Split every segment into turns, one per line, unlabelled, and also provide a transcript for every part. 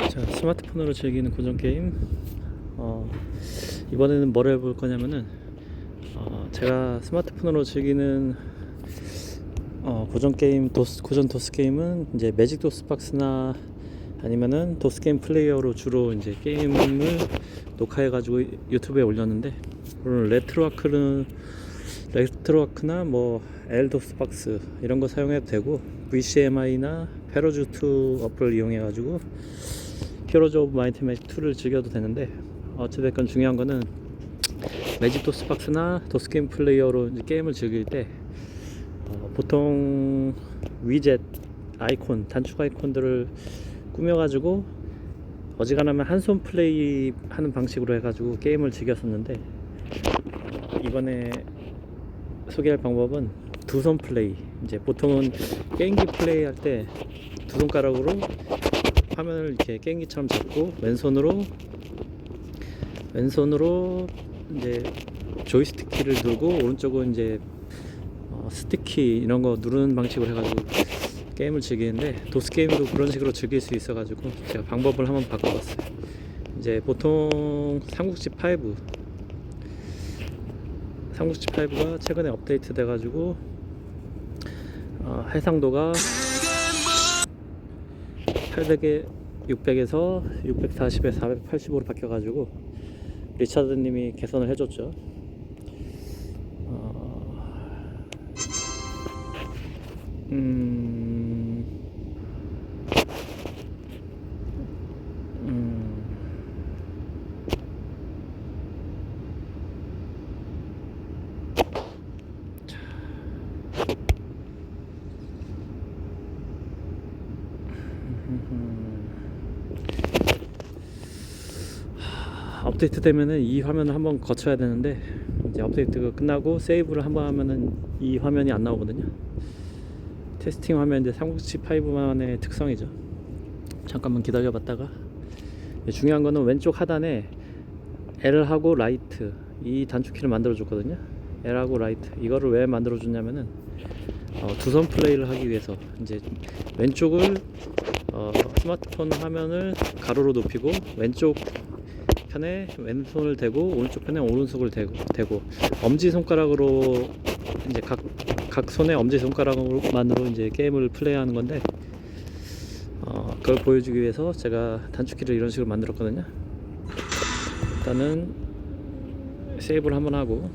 자, 스마트폰으로 즐기는 고전 게임. 이번에는 뭘 해볼 거냐면은 제가 스마트폰으로 즐기는 고전 도스 게임은 이제 매직 도스 박스나 아니면은 도스 게임 플레이어로 주로 이제 게임을 녹화해가지고 유튜브에 올렸는데, 물론 레트로아크나 뭐 엘도스 박스 이런 거 사용해도 되고, VCMI나 페로즈2 어플을 이용해가지고 히어로즈 오브 마이트 매직 2를 즐겨도 되는데, 어찌됐건 중요한 거는 매직 도스 박스나 도스 게임 플레이어로 이제 게임을 즐길 때 보통 위젯 아이콘, 단축 아이콘들을 꾸며가지고 어지간하면 한손 플레이 하는 방식으로 해가지고 게임을 즐겼었는데, 이번에 소개할 방법은 두 손 플레이. 이제 보통은 게임기 플레이 할 때 두 손가락으로 화면을 이렇게 게임기처럼 잡고 왼손으로 이제 조이스틱 키를 누르고, 오른쪽은 이제 스틱키 이런 거 누르는 방식으로 해가지고 게임을 즐기는데, 도스 게임도 그런 식으로 즐길 수 있어가지고 제가 방법을 한번 바꿔봤어요. 이제 보통 삼국지 5가 최근에 업데이트 돼가지고 해상도가 800에 600에서 640에 480으로 바뀌어가지고 리차드님이 개선을 해줬죠. 업데이트 되면은 이 화면을 한번 거쳐야 되는데, 이제 업데이트가 끝나고 세이브를 한번 하면은 이 화면이 안 나오거든요. 테스팅 화면인데 삼국지 5만의 특성이죠. 잠깐만 기다려 봤다가, 중요한 거는 왼쪽 하단에 L하고 라이트 이 단축키를 만들어 줬거든요. L하고 라이트 이거를 왜 만들어 줬냐면은 두 손 플레이를 하기 위해서, 이제 왼쪽을 스마트폰 화면을 가로로 높이고, 왼쪽 편에 왼손을 대고 오른쪽 편에 오른손을 대고 엄지손가락으로 이제 각 손의 엄지손가락만으로 이제 게임을 플레이하는 건데, 그걸 보여주기 위해서 제가 단축키를 이런 식으로 만들었거든요. 일단은 세이브를 한번 하고,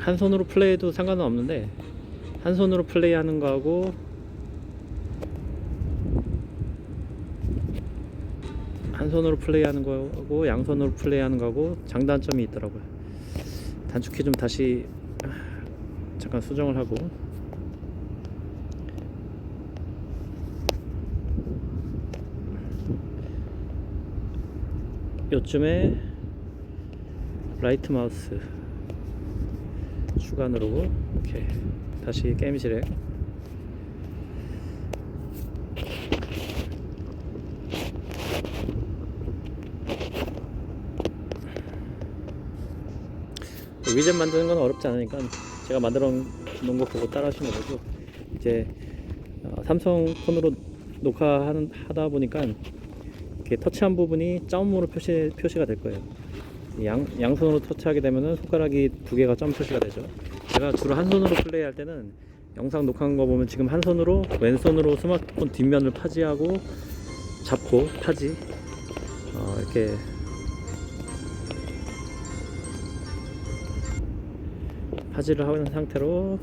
한 손으로 플레이해도 상관은 없는데, 한 손으로 플레이하는 거하고 양손으로 플레이하는 거하고 장단점이 있더라고요. 단축키 좀 다시 잠깐 수정을 하고, 요쯤에 라이트 마우스 추가 누르고, 이렇게 다시 게임 실행. 위젯 만드는 건 어렵지 않으니까 제가 만들어 놓은 거 보고 따라 하시면 되고, 이제 삼성 폰으로 녹화하다 보니까 이렇게 터치한 부분이 점으로 표시가 될 거예요. 양손으로 터치하게 되면은 손가락이 두 개가 점 표시가 되죠. 제가 주로 한 손으로 플레이할 때는 영상 녹화한 거 보면 지금 한 손으로 왼손으로 스마트폰 뒷면을 파지하고 잡고 이렇게 파지를 하는 상태로,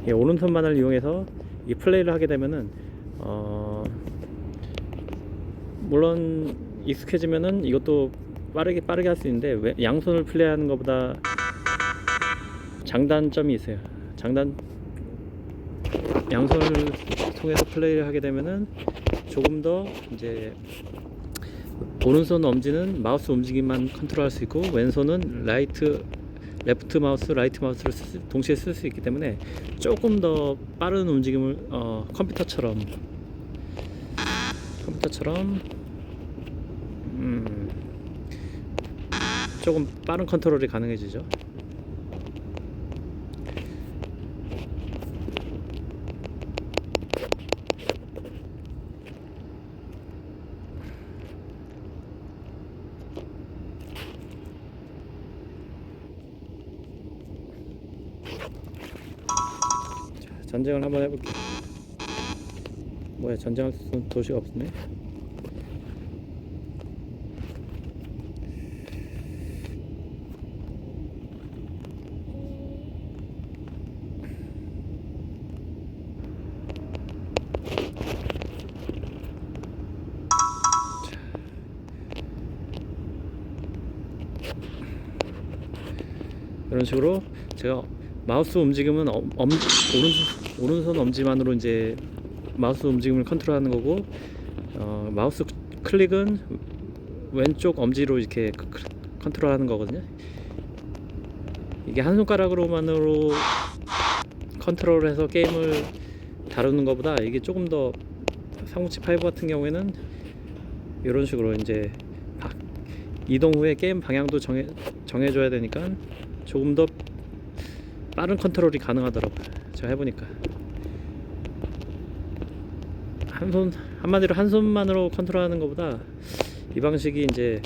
오른손만을 이용해서 이 플레이를 하게 되면은 물론 익숙해지면은 이것도 빠르게 할 수 있는데, 양손을 플레이하는 것보다 장단점이 있어요. 양손을 통해서 플레이를 하게 되면은 조금 더 이제 오른손 엄지는 마우스 움직임만 컨트롤할 수 있고, 왼손은 레프트 마우스, 라이트 마우스를 동시에 쓸 수 있기 때문에 조금 더 빠른 움직임을 컴퓨터처럼 조금 빠른 컨트롤이 가능해지죠. 전쟁을 한번 해볼게. 뭐야, 전쟁할 수 있는 도시가 없네. 이런 식으로 제가 마우스 움직임은 오른손 엄지만으로 이제 마우스 움직임을 컨트롤하는 거고, 마우스 클릭은 왼쪽 엄지로 이렇게 컨트롤하는 거거든요. 이게 한 손가락으로만으로 컨트롤해서 게임을 다루는 것보다 이게 조금 더 삼국지 5 같은 경우에는 이런 식으로 이제 이동 후에 게임 방향도 정해줘야 되니까 조금 더 빠른 컨트롤이 가능하더라고요. 제가 해보니까 한마디로 한 손만으로 컨트롤하는 것보다 이 방식이 이제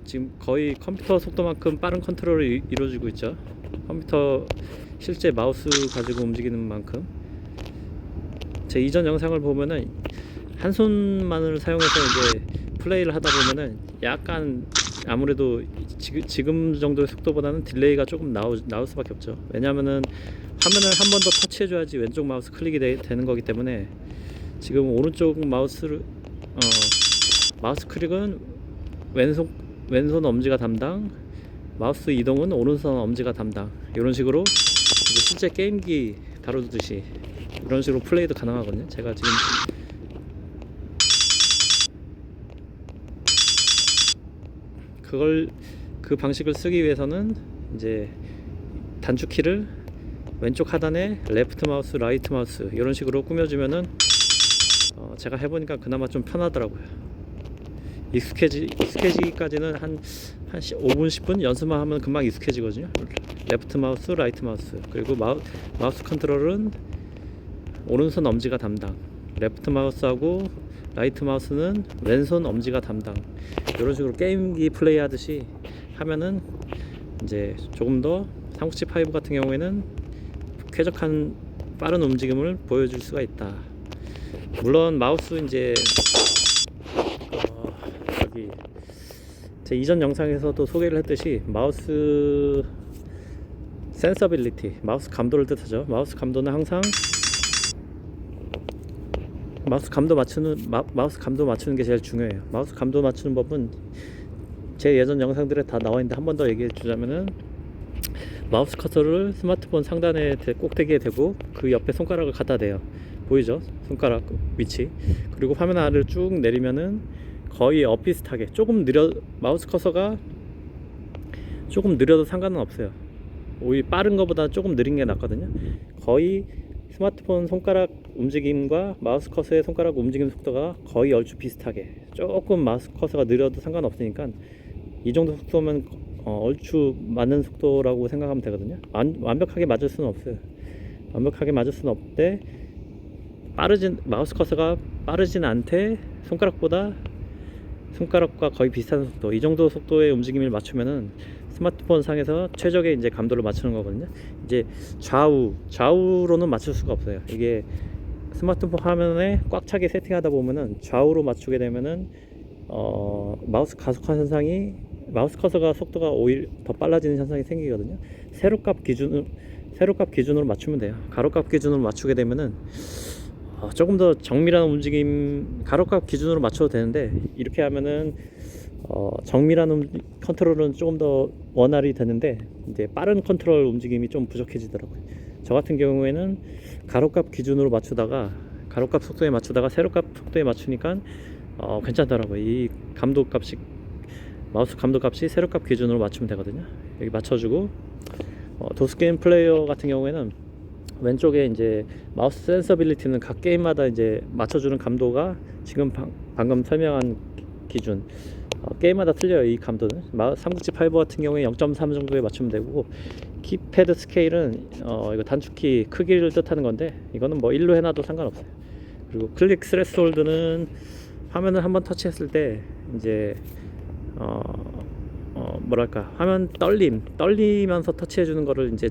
지금 거의 컴퓨터 속도만큼 빠른 컨트롤을 이루어지고 있죠. 컴퓨터 실제 마우스 가지고 움직이는 만큼. 제 이전 영상을 보면은 한 손만을 사용해서 이제 플레이를 하다 보면은 약간 아무래도 지금 정도의 속도보다는 딜레이가 조금 나올 수밖에 없죠. 왜냐하면은 화면을 한 번 더 터치해줘야지 왼쪽 마우스 클릭이 되는 거기 때문에 지금 오른쪽 마우스 클릭은 왼손 엄지가 담당, 마우스 이동은 오른손 엄지가 담당. 이런 식으로 이제 실제 게임기 다루듯이 이런 식으로 플레이도 가능하거든요. 제가 지금 그 방식을 쓰기 위해서는 이제 단축키를 왼쪽 하단에 레프트 마우스, 라이트 마우스 이런 식으로 꾸며주면은 제가 해보니까 그나마 좀 편하더라고요. 익숙해지기까지는 한 5분 10분 연습만 하면 금방 익숙해지거든요. 레프트 마우스, 라이트 마우스, 그리고 마우스 컨트롤은 오른손 엄지가 담당, 레프트 마우스하고 라이트 마우스는 왼손 엄지가 담당. 이런 식으로 게임기 플레이 하듯이 하면은 이제 조금 더 삼국지 5 같은 경우에는 쾌적한 빠른 움직임을 보여줄 수가 있다. 물론 마우스 이제 여기 제 이전 영상에서도 소개를 했듯이 마우스 센서빌리티, 마우스 감도를 뜻하죠. 마우스 감도는 항상 마우스 감도 맞추는 게 제일 중요해요. 마우스 감도 맞추는 법은 제 예전 영상들에 다 나와 있는데 한 번 더 얘기해 주자면은, 마우스 커서를 스마트폰 상단에 꼭대기에 대고 그 옆에 손가락을 갖다 대요. 보이죠? 손가락 위치. 그리고 화면 아래를 쭉 내리면은 거의 엇비슷하게 마우스 커서가 조금 느려도 상관은 없어요. 오히려 빠른 것보다 조금 느린 게 낫거든요. 거의 스마트폰 손가락 움직임과 마우스 커서의 손가락 움직임 속도가 거의 얼추 비슷하게, 조금 마우스 커서가 느려도 상관없으니까 이 정도 속도면 얼추 맞는 속도라고 생각하면 되거든요. 완벽하게 맞을 수는 없어요. 완벽하게 맞을 수는 없대. 마우스 커서가 빠르진 않대 손가락과 거의 비슷한 속도, 이 정도 속도의 움직임을 맞추면은 스마트폰 상에서 최적의 이제 감도를 맞추는 거거든요. 이제 좌우로는 맞출 수가 없어요. 이게 스마트폰 화면에 꽉 차게 세팅하다 보면은 좌우로 맞추게 되면은 마우스 가속화 현상이, 마우스 커서가 속도가 오히려 더 빨라지는 현상이 생기거든요. 세로값 기준으로 맞추면 돼요. 가로값 기준으로 맞추게 되면은 조금 더 정밀한 움직임, 가로값 기준으로 맞춰도 되는데, 이렇게 하면은 정밀한 컨트롤은 조금 더 원활히 되는데 이제 빠른 컨트롤 움직임이 좀 부족해지더라고요. 저 같은 경우에는 가로값 기준으로 맞추다가, 가로값 속도에 맞추다가 세로값 속도에 맞추니까 괜찮더라고요. 이 마우스 감도값이 세로값 기준으로 맞추면 되거든요. 여기 맞춰주고, 도스게임 플레이어 같은 경우에는 왼쪽에 이제 마우스 센서빌리티는 각 게임마다 이제 맞춰주는 감도가 지금 방금 설명한 기준, 게임마다 틀려요. 이 감도는 삼국지 5 같은 경우에 0.3 정도에 맞추면 되고, 키패드 스케일은 이거 단축키 크기를 뜻하는 건데, 이거는 뭐 1로 해놔도 상관없어요. 그리고 클릭 스레스홀드는 화면을 한번 터치했을 때 이제 뭐랄까, 화면 떨리면서 터치해주는 거를 이제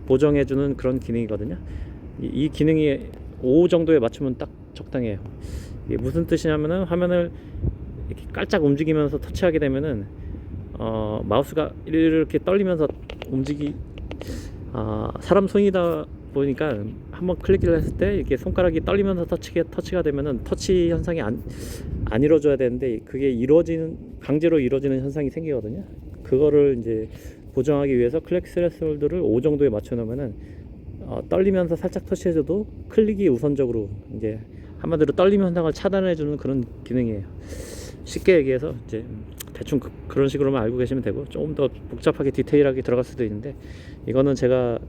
보정해주는 그런 기능이거든요. 이 기능이 5 정도에 맞추면 딱 적당해요. 이게 무슨 뜻이냐면은 화면을 이렇게 깔짝 움직이면서 터치하게 되면은 마우스가 이렇게 떨리면서 사람 손이다 보니까 한번 클릭을 했을 때 이렇게 손가락이 떨리면서 터치가 되면은 터치 현상이 안 이루어져야 되는데 그게 강제로 이루어지는 현상이 생기거든요. 그거를 이제 보정하기 위해서 클릭 스레스홀드를 5 정도에 맞춰 놓으면은 떨리면서 살짝 터치해줘도 클릭이 우선적으로 이제 한마디로 떨림 현상을 차단해주는 그런 기능이에요. 쉽게 얘기해서 이제 대충 그런 식으로만 알고 계시면 되고, 조금 더 복잡하게 디테일하게 들어갈 수도 있는데, 이거는 제가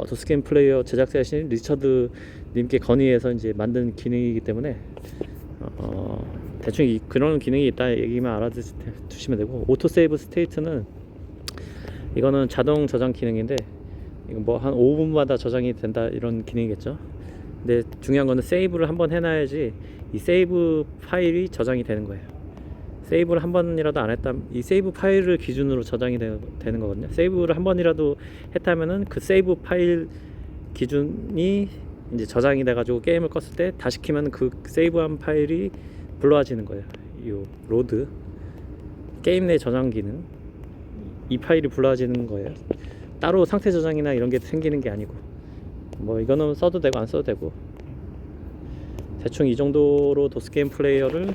도스게임 플레이어 제작자이신 리처드 님께 건의해서 이제 만든 기능이기 때문에 대충 그런 기능이 있다 얘기만 알아두시면 되고, 오토 세이브 스테이트는 이거는 자동 저장 기능인데, 이거 뭐 한 5분마다 저장이 된다 이런 기능이겠죠. 근데 중요한 거는 세이브를 한번 해놔야지 이 세이브 파일이 저장이 되는 거예요. 세이브를 한 번이라도 안 했다, 이 세이브 파일을 기준으로 저장이 되는 거거든요. 세이브를 한 번이라도 했다면은 그 세이브 파일 기준이 이제 저장이 돼가지고 게임을 껐을 때 다시 키면 그 세이브한 파일이 불러와지는 거예요. 이 로드 게임 내 저장 기능, 이 파일이 불러와지는 거예요. 따로 상태 저장이나 이런 게 생기는 게 아니고, 뭐 이거는 써도 되고 안 써도 되고, 대충 이 정도로 도스게임 플레이어를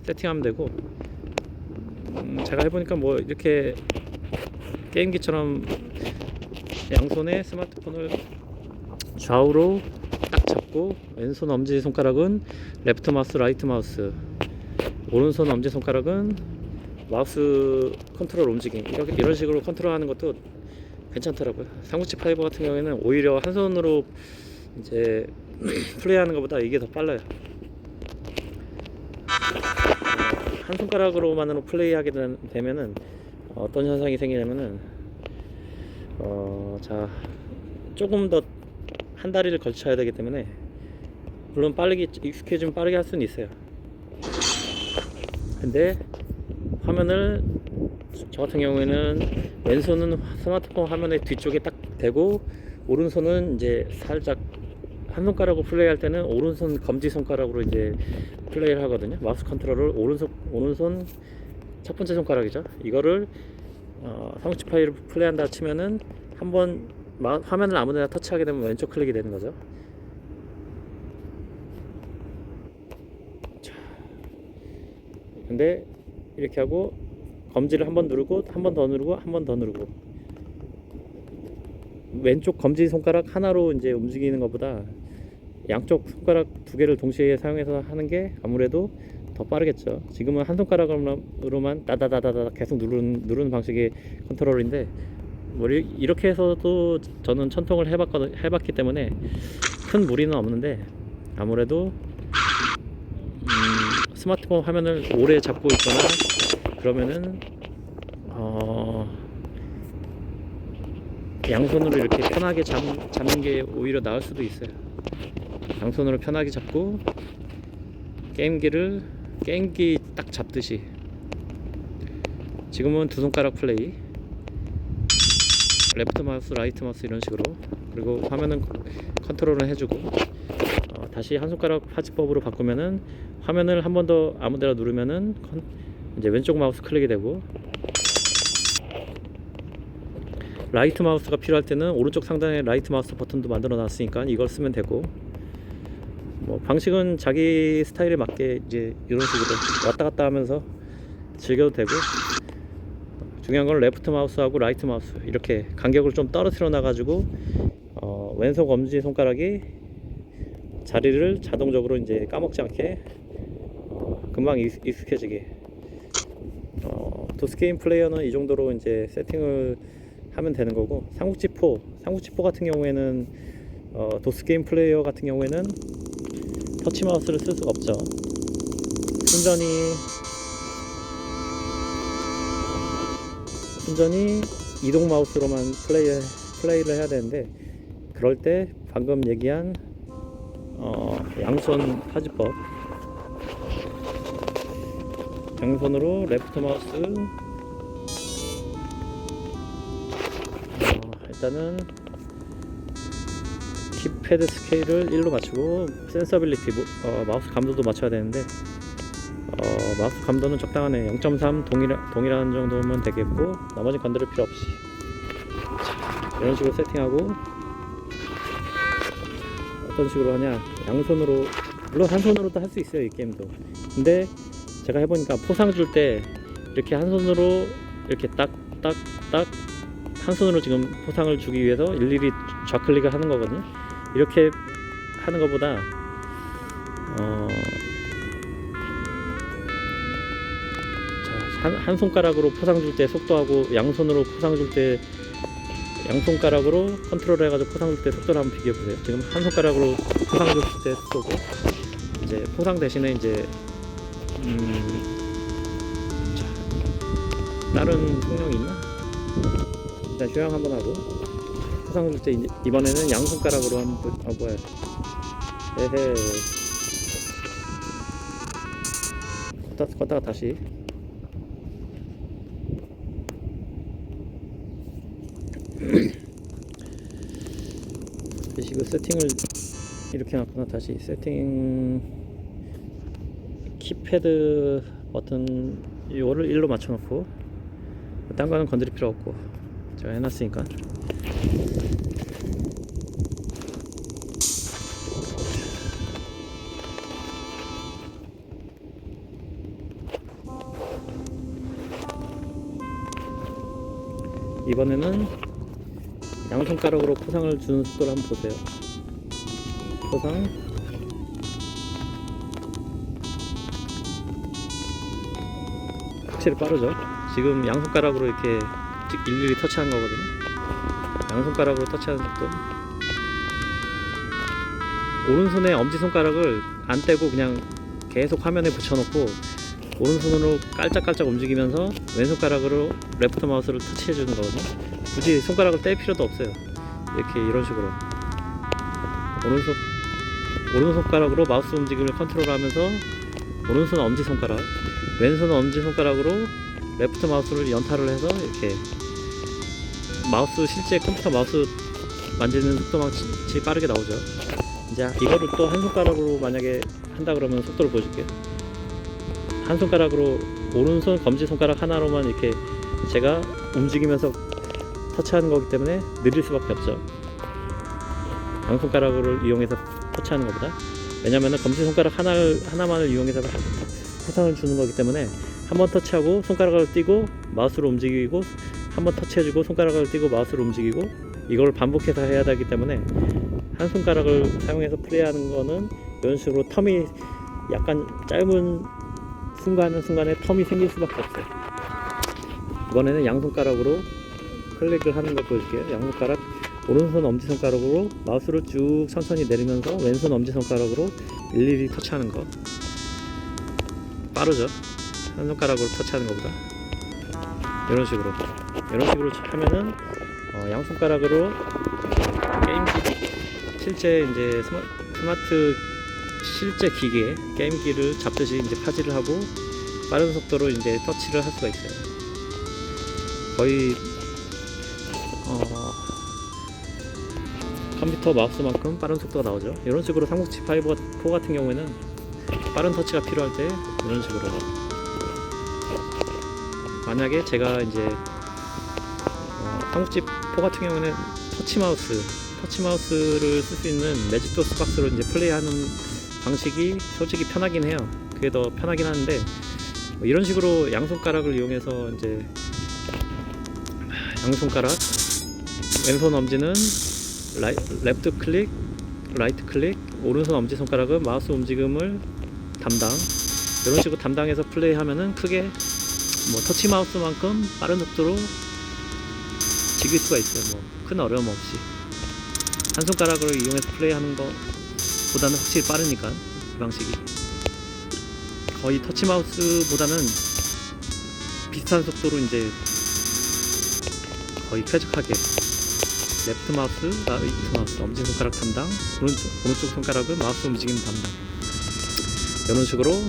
세팅하면 되고, 제가 해보니까 뭐 이렇게 게임기처럼 양손에 스마트폰을 좌우로 딱 잡고, 왼손 엄지손가락은 레프트 마우스 라이트 마우스, 오른손 엄지손가락은 마우스 컨트롤 움직임, 이런 식으로 컨트롤하는 것도 괜찮더라고요. 삼국지 5 같은 경우에는 오히려 한 손으로 이제 플레이하는 것보다 이게 더 빨라요. 한 손가락으로만으로 플레이하게 되면은 어떤 현상이 생기냐면은 자, 조금 더 한 다리를 걸쳐야 되기 때문에, 물론 빠르게 익숙해지면 빠르게 할 수는 있어요. 근데 화면을, 저 같은 경우에는 왼손은 스마트폰 화면의 뒤쪽에 딱 대고, 오른손은 이제 살짝 한 손가락으로 플레이할 때는 오른손 검지 손가락으로 이제 플레이를 하거든요. 마우스 컨트롤을 오른손 첫 번째 손가락이죠. 이거를 삼국지 파일을 플레이한다 치면은 한번 화면을 아무데나 터치하게 되면 왼쪽 클릭이 되는 거죠. 자, 근데 이렇게 하고 검지를 한번 누르고 한 번 더 누르고 한 번 더 누르고, 왼쪽 검지 손가락 하나로 이제 움직이는 것보다 양쪽 손가락 2개를 동시에 사용해서 하는 게 아무래도 더 빠르겠죠. 지금은 한 손가락으로만 따다다다다 계속 누르는 방식의 컨트롤인데, 뭐 이렇게 해서도 저는 천통을 해봤기 때문에 큰 무리는 없는데, 아무래도 스마트폰 화면을 오래 잡고 있거나 그러면은 양손으로 이렇게 편하게 잡는 게 오히려 나을 수도 있어요. 양손으로 편하게 잡고 게임기 딱 잡듯이, 지금은 2손가락 플레이, 레프트 마우스 라이트 마우스 이런 식으로, 그리고 화면은 컨트롤을 해주고, 다시 한 손가락 화지법으로 바꾸면은 화면을 한 번 더 아무데나 누르면은 이제 왼쪽 마우스 클릭이 되고, 라이트 마우스가 필요할 때는 오른쪽 상단에 라이트 마우스 버튼도 만들어 놨으니까 이걸 쓰면 되고, 뭐 방식은 자기 스타일에 맞게 이제 이런 식으로 왔다 갔다 하면서 즐겨도 되고, 중요한 건 레프트 마우스하고 라이트 마우스 이렇게 간격을 좀 떨어뜨려 놔 가지고 왼손 검지 손가락이 자리를 자동적으로 이제 까먹지 않게 금방 익숙해지게, 도스게임 플레이어는 이 정도로 이제 세팅을 하면 되는 거고, 삼국지 4 같은 경우에는 도스게임 플레이어 같은 경우에는 터치 마우스를 쓸 수가 없죠. 순전히 이동 마우스로만 플레이를 해야 되는데, 그럴 때 방금 얘기한 양손 화지법, 양손으로 레프트 마우스, 일단은 패드 스케일을 1로 맞추고 센서빌리티 마우스 감도도 맞춰야 되는데 마우스 감도는 적당하네. 0.3 동일한 정도면 되겠고 나머지 건드릴 필요 없이 이런 식으로 세팅하고 어떤 식으로 하냐, 양손으로, 물론 한 손으로도 할 수 있어요 이 게임도. 근데 제가 해보니까 포상 줄 때 이렇게 한 손으로 이렇게 딱딱딱 한 손으로 지금 포상을 주기 위해서 일일이 좌클릭을 하는 거거든요. 이렇게 하는 것보다 한 손가락으로 포상 줄 때 속도하고 양손으로 포상 줄 때 양손가락으로 컨트롤 해가지고 포상 줄 때 속도를 한번 비교해 보세요. 지금 한 손가락으로 포상 줄 때 속도고, 이제 포상 대신에 이제 다른 성능이 있나? 일단 휴양 한번 하고 포상 줄 때 이번에는 양손가락으로 한번 뭐야? 에헤. 껐다가 다시. 이거 세팅을 이렇게 해놨구나. 다시 세팅 키패드 버튼 이거를 1로 맞춰놓고 딴 거는 건드릴 필요 없고 제가 해놨으니까. 이번에는 양손가락으로 포상을 주는 속도를 한번 보세요. 포상 확실히 빠르죠. 지금 양손가락으로 이렇게 일일이 터치한 거거든요. 양손가락으로 터치하는 속도. 오른손에 엄지손가락을 안 떼고 그냥 계속 화면에 붙여놓고 오른손으로 깔짝깔짝 움직이면서 왼손가락으로 레프트 마우스를 터치해 주는 거거든요. 굳이 손가락을 뗄 필요도 없어요. 이렇게 이런 식으로 오른손가락으로 마우스 움직임을 컨트롤하면서 오른손 엄지손가락, 왼손 엄지손가락으로 레프트 마우스를 연타를 해서 이렇게 마우스, 실제 컴퓨터 마우스 만지는 속도만치 빠르게 나오죠. 이제 이거를 또 한 손가락으로 만약에 한다 그러면 속도를 보여줄게요. 한 손가락으로 오른손 검지손가락 하나로만 이렇게 제가 움직이면서 터치하는 거기 때문에 느릴 수밖에 없죠. 양손가락을 이용해서 터치하는 것보다. 왜냐면은 검지손가락 하나만을 이용해서 포상을 주는 거기 때문에 한번 터치하고 손가락을 띄고 마우스로 움직이고 한번 터치해주고 손가락을 띄고 마우스로 움직이고 이걸 반복해서 해야 되기 때문에 한 손가락을 사용해서 플레이하는 거는 이런 식으로 텀이 약간 짧은 순간에 텀이 생길 수밖에 없어요. 이번에는 양손가락으로 클릭을 하는 걸 보여줄게요. 양손가락, 오른손 엄지손가락으로 마우스를 쭉 천천히 내리면서 왼손 엄지손가락으로 일일이 터치하는 거. 빠르죠? 한 손가락으로 터치하는 것보다. 이런 식으로 하면은 양손가락으로 게임기, 실제 이제 스마트 실제 기계 게임기를 잡듯이 이제 파지를 하고 빠른 속도로 이제 터치를 할 수가 있어요. 거의 컴퓨터 마우스만큼 빠른 속도가 나오죠. 이런 식으로 삼국지 4 같은 경우에는 빠른 터치가 필요할 때 이런 식으로, 만약에 제가 이제 삼국지 4 같은 경우에는 터치마우스를 쓸 수 있는 매직도스 박스로 이제 플레이하는 방식이 솔직히 편하긴 해요. 그게 더 편하긴 하는데 이런 식으로 양손가락을 이용해서 이제 양손가락, 왼손 엄지는 레프트 클릭, 라이트 클릭, 오른손 엄지손가락은 마우스 움직임을 담당, 이런 식으로 담당해서 플레이하면은 크게 뭐 터치 마우스만큼 빠른 속도로 즐길 수가 있어요. 뭐 큰 어려움 없이 한 손가락으로 이용해서 플레이하는 것보다는 확실히 빠르니까 이 방식이 거의 터치 마우스보다는 비슷한 속도로 이제 거의 쾌적하게 레프트 마우스, 라이트 마우스, 엄지손가락 담당, 오른쪽 손가락은 마우스 움직임 담당, 이런 식으로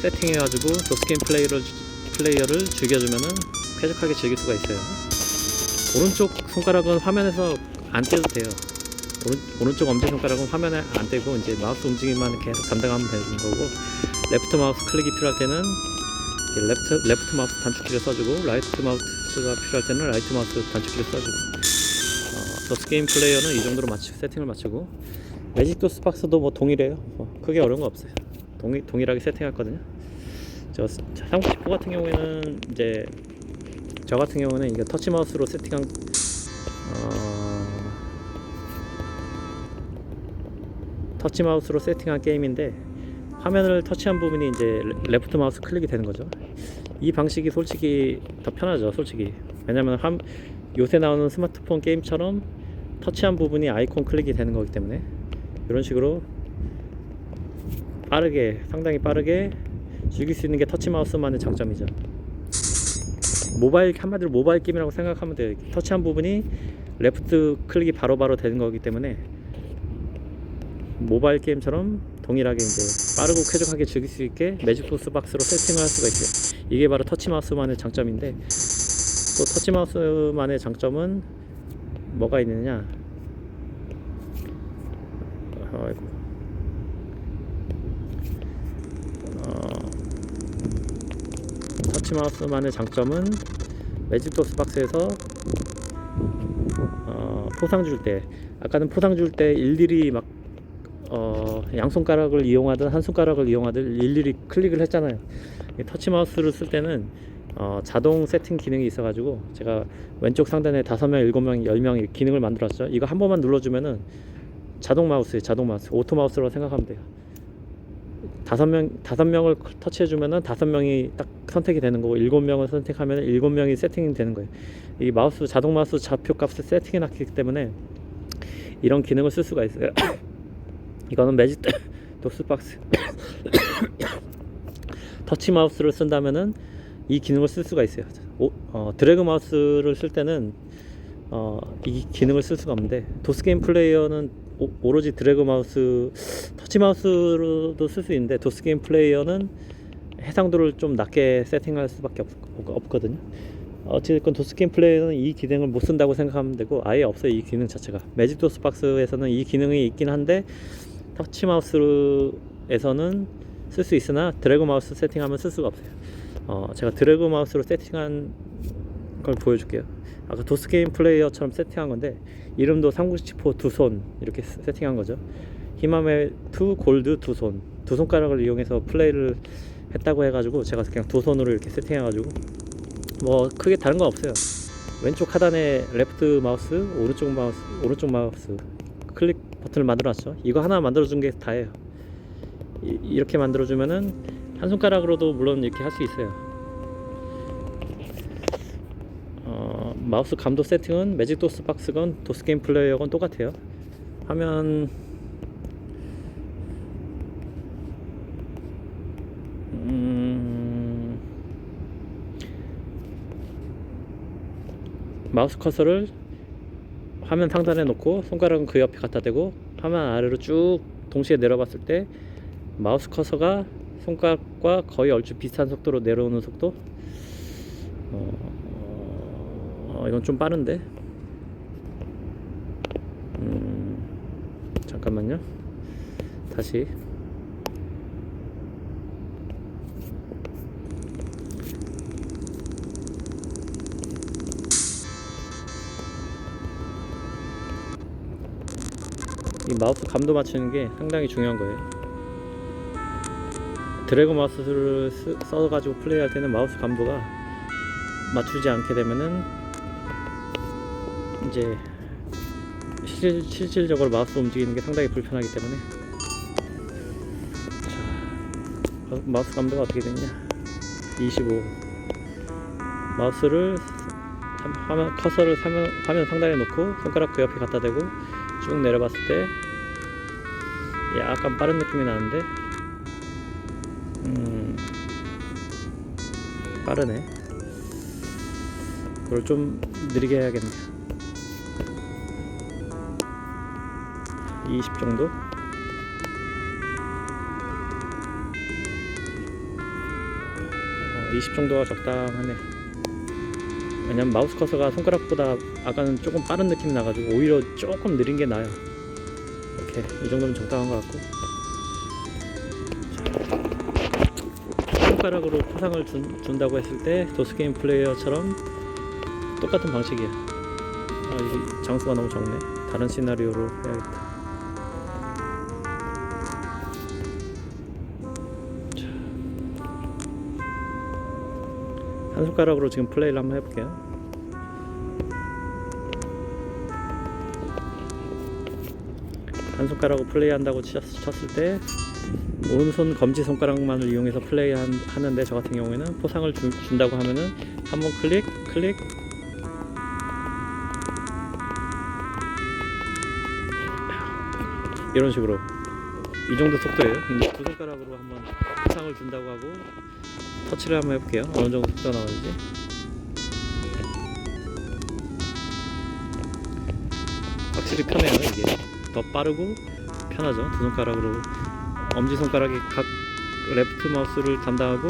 세팅해가지고 도스게임 플레이어를 즐겨주면은 쾌적하게 즐길 수가 있어요. 오른쪽 손가락은 화면에서 안 떼도 돼요. 오른쪽 엄지손가락은 화면에 안 떼고 이제 마우스 움직임만 계속 담당하면 되는 거고, 레프트 마우스 클릭이 필요할 때는 레프트 마우스 단축키를 써주고, 라이트 마우스가 필요할 때는 라이트 마우스 단축키를 써주고, 더스 게임 플레이어는 이 정도로 세팅을 맞추고, 매직 도스 박스도 뭐 동일해요. 크게 어려운 거 없어요. 동일하게 세팅했거든요. 저 삼국지4 같은 경우에는 이제 저 같은 경우는 이게 터치 마우스로 세팅한 터치 마우스로 세팅한 게임인데, 화면을 터치한 부분이 이제 레프트 마우스 클릭이 되는 거죠. 이 방식이 솔직히 더 편하죠, 솔직히. 왜냐면 요새 나오는 스마트폰 게임처럼 터치한 부분이 아이콘 클릭이 되는 거기 때문에 이런 식으로 빠르게, 상당히 빠르게 즐길 수 있는 게 터치 마우스만의 장점이죠. 한마디로 모바일 게임이라고 생각하면 돼요. 터치한 부분이 레프트 클릭이 바로바로 되는 거기 때문에 모바일 게임처럼 동일하게 이제 빠르고 쾌적하게 즐길 수 있게 매직 도스 박스로 세팅을 할 수가 있어요. 이게 바로 터치 마우스만의 장점인데, 또 터치 마우스만의 장점은 뭐가 있느냐? 터치 마우스만의 장점은 매직 도스 박스에서 포상 줄 때, 아까는 포상 줄 때 일일이 막 양손가락을 이용하든 한 손가락을 이용하든 일일이 클릭을 했잖아요. 터치 마우스를 쓸 때는 자동 세팅 기능이 있어 가지고, 제가 왼쪽 상단에 5명, 7명, 10명 기능을 만들었죠. 이거 한 번만 눌러주면은 자동 마우스예요. 자동 마우스, 오토 마우스라고 생각하면 돼요. 5명을 터치해주면은 5명이 딱 선택이 되는 거고, 7명을 선택하면 7명이 세팅이 되는 거예요. 이 마우스, 자동 마우스 좌표 값을 세팅해 놨기 때문에 이런 기능을 쓸 수가 있어요. 이거는 매직 도스 박스 터치 마우스를 쓴다면은 이 기능을 쓸 수가 있어요. 드래그 마우스를 쓸 때는 이 기능을 쓸 수가 없는데, 도스 게임 플레이어는 오로지 드래그 마우스, 터치 마우스로도 쓸 수 있는데, 도스 게임 플레이어는 해상도를 좀 낮게 세팅할 수밖에 없거든요. 어찌됐건 도스 게임 플레이어는 이 기능을 못 쓴다고 생각하면 되고, 아예 없어요, 이 기능 자체가. 매직 도스 박스에서는 이 기능이 있긴 한데, 터치 마우스에서는 쓸 수 있으나 드래그 마우스 세팅하면 쓸 수가 없어요. 제가 드래그 마우스로 세팅한 걸 보여줄게요. 아까 도스 게임 플레이어처럼 세팅한 건데, 이름도 삼국지4 두 손 이렇게 세팅한 거죠. 히마메 2 골드 두 손가락을 이용해서 플레이를 했다고 해가지고, 제가 그냥 두 손으로 이렇게 세팅해가지고 뭐 크게 다른 건 없어요. 왼쪽 하단에 레프트 마우스, 오른쪽 마우스 클릭 버튼을 만들어놨죠. 이거 하나 만들어준 게 다예요. 이렇게 만들어주면은 한 손가락으로도 물론 이렇게 할 수 있어요. 마우스 감도 세팅은 매직 도스 박스건 도스 게임 플레이어건 똑같아요. 화면 마우스 커서를 화면 상단에 놓고 손가락은 그 옆에 갖다 대고 화면 아래로 쭉 동시에 내려봤을 때 마우스 커서가 손가락과 거의 얼추 비슷한 속도로 내려오는 속도. 이건 좀 빠른데. 잠깐만요. 다시. 이 마우스 감도 맞추는 게 상당히 중요한 거예요. 드래그 마우스를 써가지고 플레이할 때는 마우스 감도가 맞추지 않게 되면은 이제 실질적으로 마우스 움직이는 게 상당히 불편하기 때문에. 자, 마우스 감도가 어떻게 되냐? 25. 마우스를 커서를 화면 상단에 놓고 손가락 그 옆에 갖다 대고 쭉 내려봤을 때 약간 빠른 느낌이 나는데, 빠르네. 그걸 좀 느리게 해야겠네요. 20 정도? 20 정도가 적당하네. 왜냐면 마우스 커서가 손가락보다 아까는 조금 빠른 느낌이 나가지고 오히려 조금 느린 게 나아요. 오케이, 이 정도면 적당한 것 같고, 손가락으로 포상을 준다고 했을 때 도스게임 플레이어처럼 똑같은 방식이야. 이게 장수가 너무 적네. 다른 시나리오로 해야겠다. 한 손가락으로 지금 플레이를 한번 해볼게요. 한 손가락으로 플레이한다고 쳤을 때 오른손 검지 손가락만을 이용해서 플레이 하는데, 저 같은 경우에는 포상을 준다고 하면은 한번 클릭 이런 식으로, 이 정도 속도예요. 이제 두 손가락으로 한번 포상을 준다고 하고 터치를 한번 해볼게요. 어느 정도 속도가 나오는지. 확실히 편해요. 이게 더 빠르고 편하죠. 두 손가락으로, 엄지손가락이 각 레프트 마우스를 담당하고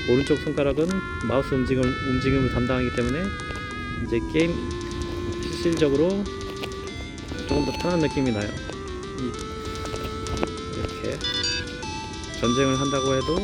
오른쪽 손가락은 마우스 움직임을 담당하기 때문에 이제 게임 실질적으로 조금 더 편한 느낌이 나요. 이렇게 전쟁을 한다고 해도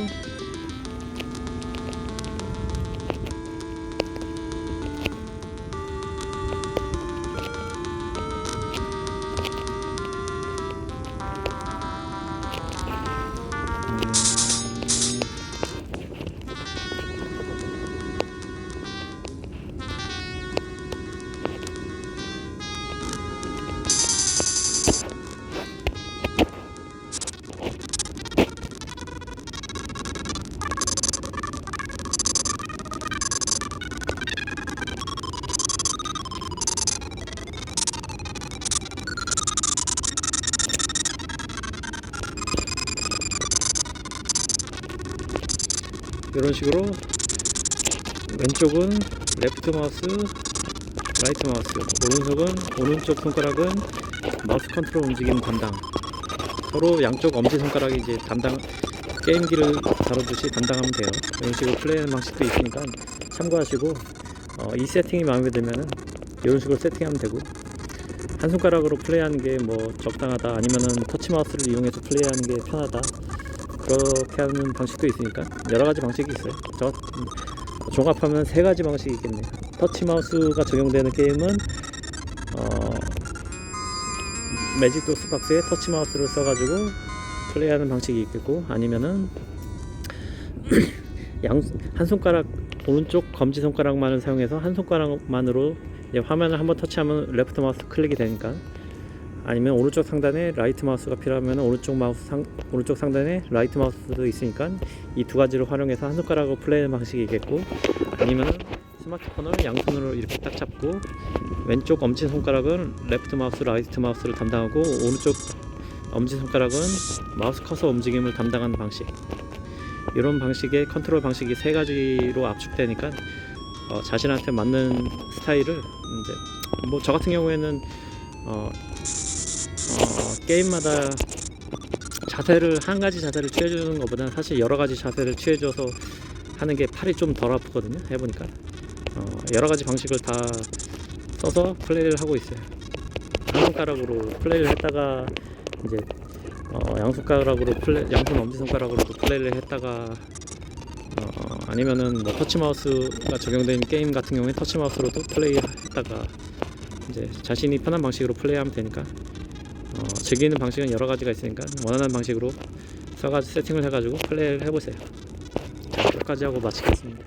이런 식으로 왼쪽은 레프트 마우스, 라이트 마우스, 오른쪽 손가락은 마우스 컨트롤 움직임 담당. 서로 양쪽 엄지 손가락이 이제 게임기를 다루듯이 담당하면 돼요. 이런 식으로 플레이하는 방식도 있으니까 참고하시고, 이 세팅이 마음에 들면은 이런 식으로 세팅하면 되고, 한 손가락으로 플레이하는 게 뭐 적당하다, 아니면은 터치 마우스를 이용해서 플레이하는 게 편하다, 그렇게 하는 방식도 있으니까 여러가지 방식이 있어요. 종합하면 3가지 방식이 있겠네요. 터치 마우스가 적용되는 게임은 매직 도스 박스에 터치 마우스를 써가지고 플레이하는 방식이 있겠고, 아니면은 한 손가락, 오른쪽 검지 손가락만을 사용해서 한 손가락만으로 이제 화면을 한번 터치하면 레프트 마우스 클릭이 되니까, 아니면 오른쪽 상단에 라이트 마우스가 필요하면 오른쪽 상단에 라이트 마우스도 있으니까 이 2가지를 활용해서 한 손가락으로 플레이하는 방식이 있겠고, 아니면 스마트폰을 양손으로 이렇게 딱 잡고 왼쪽 엄지 손가락은 레프트 마우스, 라이트 마우스를 담당하고 오른쪽 엄지 손가락은 마우스 커서 움직임을 담당하는 방식, 이런 방식의 컨트롤 방식이 3가지로 압축되니까 자신한테 맞는 스타일을 이제 뭐 저 같은 경우에는 게임마다 자세를 한 가지 자세를 취해주는 것보다는 사실 여러 가지 자세를 취해줘서 하는 게 팔이 좀 덜 아프거든요. 해보니까 여러 가지 방식을 다 써서 플레이를 하고 있어요. 한 손가락으로 플레이를 했다가 이제 양손 엄지 손가락으로도 플레이를 했다가 아니면은 뭐 터치 마우스가 적용된 게임 같은 경우에 터치 마우스로도 플레이했다가 이제 자신이 편한 방식으로 플레이하면 되니까 즐기는 방식은 여러 가지가 있으니까 원하는 방식으로 세팅을 해가지고 플레이를 해보세요. 자, 여기까지 하고 마치겠습니다.